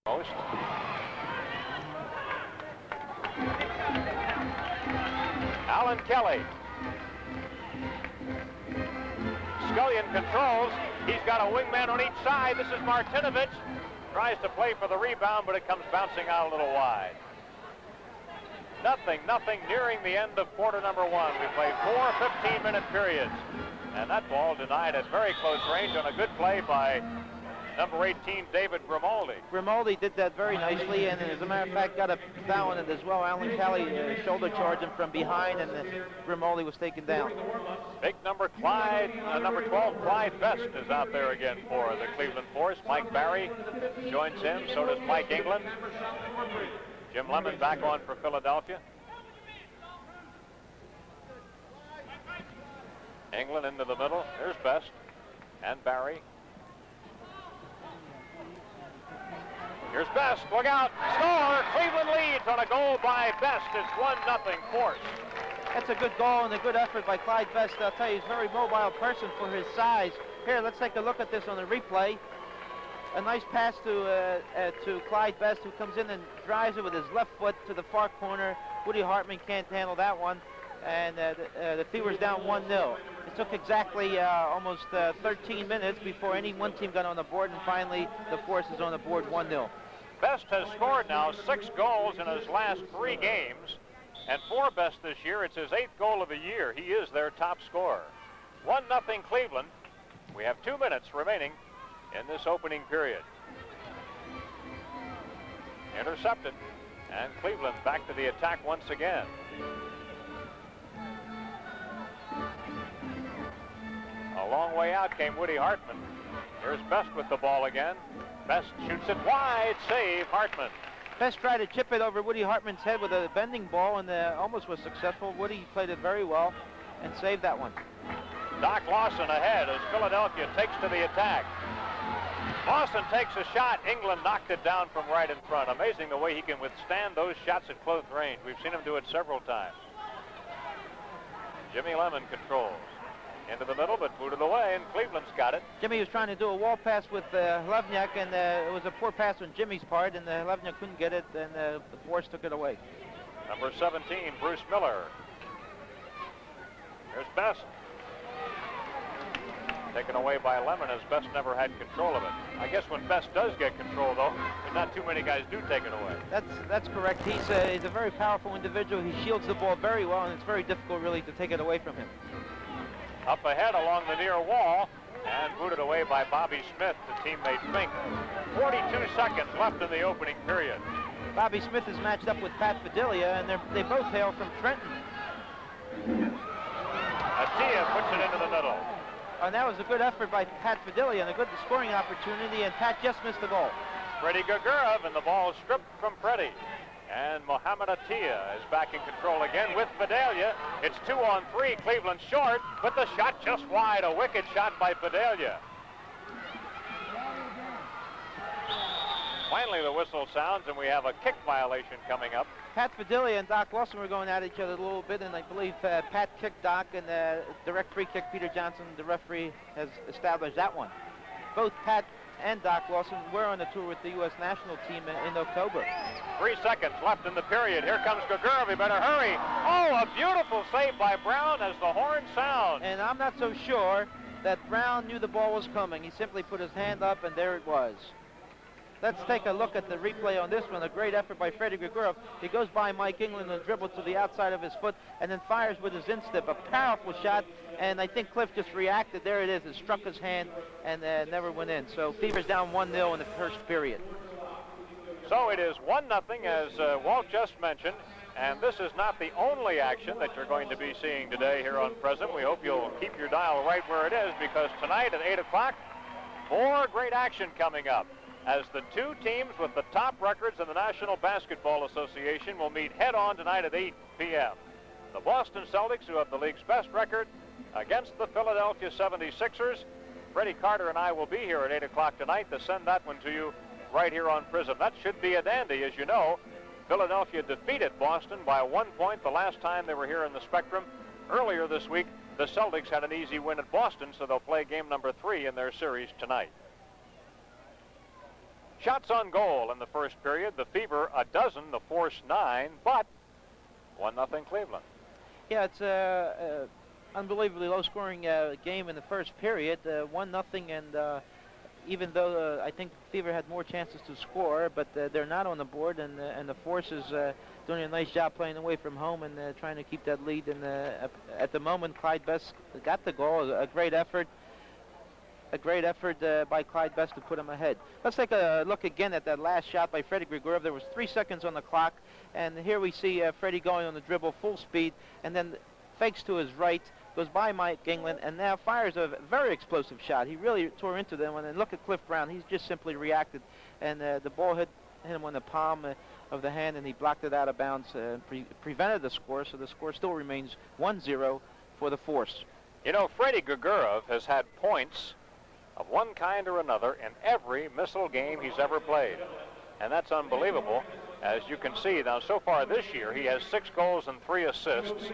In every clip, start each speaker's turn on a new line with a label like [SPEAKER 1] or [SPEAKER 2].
[SPEAKER 1] Most. Alan Kelly. Scullion controls. He's got a wingman on each side. This is Martinovich. Tries to play for the rebound, but it comes bouncing out a little wide. Nothing nearing the end of quarter number one. We play 4 15-minute periods. And that ball denied at very close range on a good play by number 18, David Grimaldi.
[SPEAKER 2] Grimaldi did that very nicely, and as a matter of fact, got a foul on it as well. Alan Kelly shoulder charged him from behind, and Grimaldi was taken down.
[SPEAKER 1] Big number 12, Clyde Best is out there again for the Cleveland Force. Mike Barry joins him, so does Mike England. Jim Lemon back on for Philadelphia. England into the middle. There's Best and Barry. Here's Best. Look out. Score. Cleveland leads on a goal by Best. It's 1-0 Force.
[SPEAKER 2] That's a good goal and a good effort by Clyde Best. I'll tell you, he's a very mobile person for his size. Here, let's take a look at this on the replay. A nice pass to Clyde Best, who comes in and drives it with his left foot to the far corner. Woody Hartman can't handle that one. And the Fever's down 1-0. It took exactly almost 13 minutes before any one team got on the board, and finally the Force is on the board 1-0.
[SPEAKER 1] Best has scored now 6 goals in his last 3 games, and for Best this year, it's his 8th goal of the year. He is their top scorer. 1-0 Cleveland. We have 2 minutes remaining in this opening period. Intercepted, and Cleveland back to the attack once again. A long way out came Woody Hartman. Here's Best with the ball again. Best shoots it wide. Save, Hartman.
[SPEAKER 2] Best tried to chip it over Woody Hartman's head with a bending ball, and almost was successful. Woody played it very well and saved that one.
[SPEAKER 1] Doc Lawson ahead as Philadelphia takes to the attack. Lawson takes a shot. England knocked it down from right in front. Amazing the way he can withstand those shots at close range. We've seen him do it several times. Jimmy Lemon controls. Into the middle, but booted away, and Cleveland's got it.
[SPEAKER 2] Jimmy was trying to do a wall pass with Levniak, and it was a poor pass on Jimmy's part, and Levniak couldn't get it, and the Force took it away.
[SPEAKER 1] Number 17, Bruce Miller. Here's Best. Taken away by Lemon, as Best never had control of it. I guess when Best does get control, though, not too many guys do take it away.
[SPEAKER 2] That's correct. He's a very powerful individual. He shields the ball very well, and it's very difficult, really, to take it away from him.
[SPEAKER 1] Up ahead along the near wall, and booted away by Bobby Smith, the teammate Fink. 42 seconds left in the opening period.
[SPEAKER 2] Bobby Smith is matched up with Pat Padilla, and they both hail from Trenton.
[SPEAKER 1] Atia puts it into the middle.
[SPEAKER 2] And that was a good effort by Pat Padilla and a good scoring opportunity, and Pat just missed the goal.
[SPEAKER 1] Freddie Gagurov, and the ball stripped from Freddie. And Mohamed Atia is back in control again with Padilla. It's 2-on-3, Cleveland short, but the shot just wide. A wicked shot by Padilla. Finally, the whistle sounds, and we have a kick violation coming up.
[SPEAKER 2] Pat Padilla and Doc Lawson were going at each other a little bit, and I believe Pat kicked Doc, and direct free kick. Peter Johnson, the referee, has established that one. Both Pat and Doc Lawson were on the tour with the U.S. national team in October.
[SPEAKER 1] 3 seconds left in the period. Here comes Gagurov. He better hurry. Oh, a beautiful save by Brown as the horn sounds.
[SPEAKER 2] And I'm not so sure that Brown knew the ball was coming. He simply put his hand up, and there it was. Let's take a look at the replay on this one. A great effort by Freddie Gagurov. He goes by Mike England and dribbles to the outside of his foot and then fires with his instep. A powerful shot, and I think Cliff just reacted. There it is. It struck his hand and never went in. So Fever's down 1-0 in the first period.
[SPEAKER 1] So it is 1-0, as Walt just mentioned, and this is not the only action that you're going to be seeing today here on Prism. We hope you'll keep your dial right where it is, because tonight at 8 o'clock, more great action coming up, as the 2 teams with the top records in the National Basketball Association will meet head-on tonight at 8 p.m. The Boston Celtics, who have the league's best record, against the Philadelphia 76ers. Freddie Carter and I will be here at 8 o'clock tonight to send that one to you right here on Prism. That should be a dandy. As you know, Philadelphia defeated Boston by 1 point the last time they were here in the Spectrum. Earlier this week, the Celtics had an easy win at Boston, so they'll play game number 3 in their series tonight. Shots on goal in the first period. The Fever a dozen, the Force 9, but 1-0 Cleveland.
[SPEAKER 2] Yeah, it's a unbelievably low-scoring game in the first period, 1-0, and even though I think Fever had more chances to score, but they're not on the board, and the Force is doing a nice job playing away from home and trying to keep that lead. And at the moment, Clyde Best got the goal. A great effort. A great effort by Clyde Best to put him ahead. Let's take a look again at that last shot by Freddie Grigorov. There was 3 seconds on the clock, and here we see Freddie going on the dribble full speed, and then fakes to his right, goes by Mike England, and now fires a very explosive shot. He really tore into them, and then look at Cliff Brown. He's just simply reacted, and the ball hit him on the palm of the hand, and he blocked it out of bounds and prevented the score, so the score still remains 1-0 for the Force.
[SPEAKER 1] You know, Freddie Grigorov has had points of one kind or another in every MISL game he's ever played. And that's unbelievable. As you can see, now so far this year, he has 6 goals and 3 assists.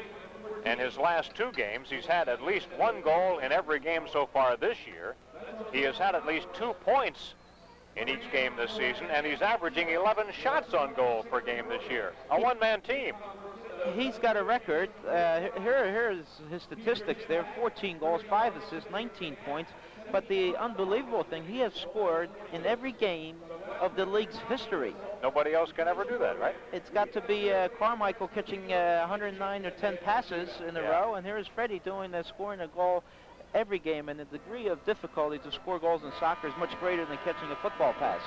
[SPEAKER 1] In his last 2 games, he's had at least 1 goal in every game so far this year. He has had at least 2 points in each game this season, and he's averaging 11 shots on goal per game this year. A one-man team.
[SPEAKER 2] He's got a record. Here's his statistics there: 14 goals, 5 assists, 19 points. But the unbelievable thing, he has scored in every game of the league's history.
[SPEAKER 1] Nobody else can ever do that, right?
[SPEAKER 2] It's got to be Carmichael catching 109 or 10 passes in a row, and here's Freddie doing scoring a goal every game. And the degree of difficulty to score goals in soccer is much greater than catching a football pass.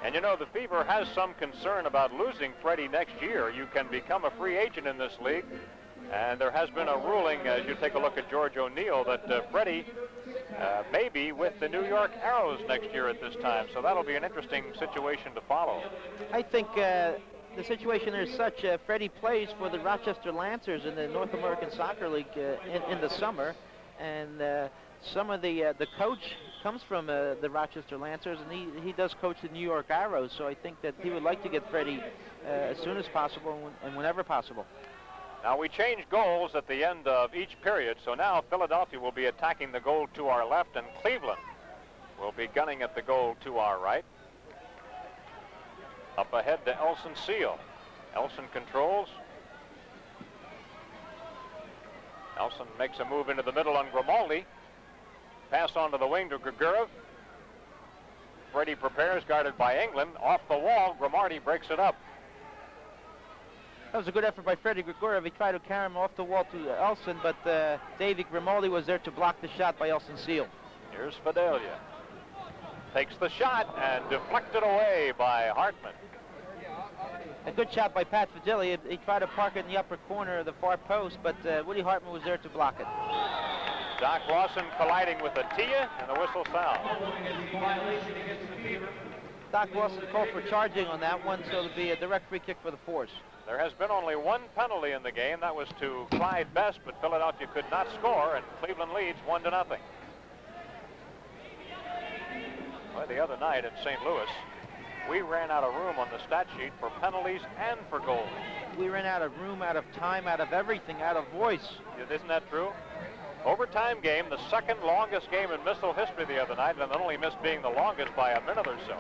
[SPEAKER 1] And you know, the Fever has some concern about losing Freddie next year. You can become a free agent in this league, and there has been a ruling, as you take a look at George O'Neill, that Freddie may be with the New York Arrows next year at this time. So that'll be an interesting situation to follow.
[SPEAKER 2] I think the situation is such, Freddie plays for the Rochester Lancers in the North American Soccer League in the summer, and some of the coach comes from the Rochester Lancers, and he does coach the New York Arrows, so I think that he would like to get Freddie as soon as possible and whenever possible.
[SPEAKER 1] Now we change goals at the end of each period, so now Philadelphia will be attacking the goal to our left, and Cleveland will be gunning at the goal to our right. Up ahead to Elson Seal. Elson controls. Elson makes a move into the middle on Grimaldi. Pass on to the wing to Grigorov. Freddie prepares, guarded by England. Off the wall, Grimaldi breaks it up.
[SPEAKER 2] That was a good effort by Freddie Grigorov. He tried to carry him off the wall to Elson, but Davey Grimaldi was there to block the shot by Elson Seal.
[SPEAKER 1] Here's Fidelia. Takes the shot and deflected away by Hartman.
[SPEAKER 2] A good shot by Pat Fidelia. He tried to park it in the upper corner of the far post, but Woody Hartman was there to block it.
[SPEAKER 1] Doc Lawson colliding with Atia, and the whistle sounds.
[SPEAKER 2] Doc Lawson called for charging on that one, so it'll be a direct free kick for the Force.
[SPEAKER 1] There has been only 1 penalty in the game. That was to Clyde Best, but Philadelphia could not score, and Cleveland leads 1-0. Well, the other night in St. Louis, we ran out of room on the stat sheet for penalties and for goals.
[SPEAKER 2] We ran out of room, out of time, out of everything, out of voice.
[SPEAKER 1] Isn't that true? Overtime game, the second longest game in MISL history the other night, and only missed being the longest by a minute or so.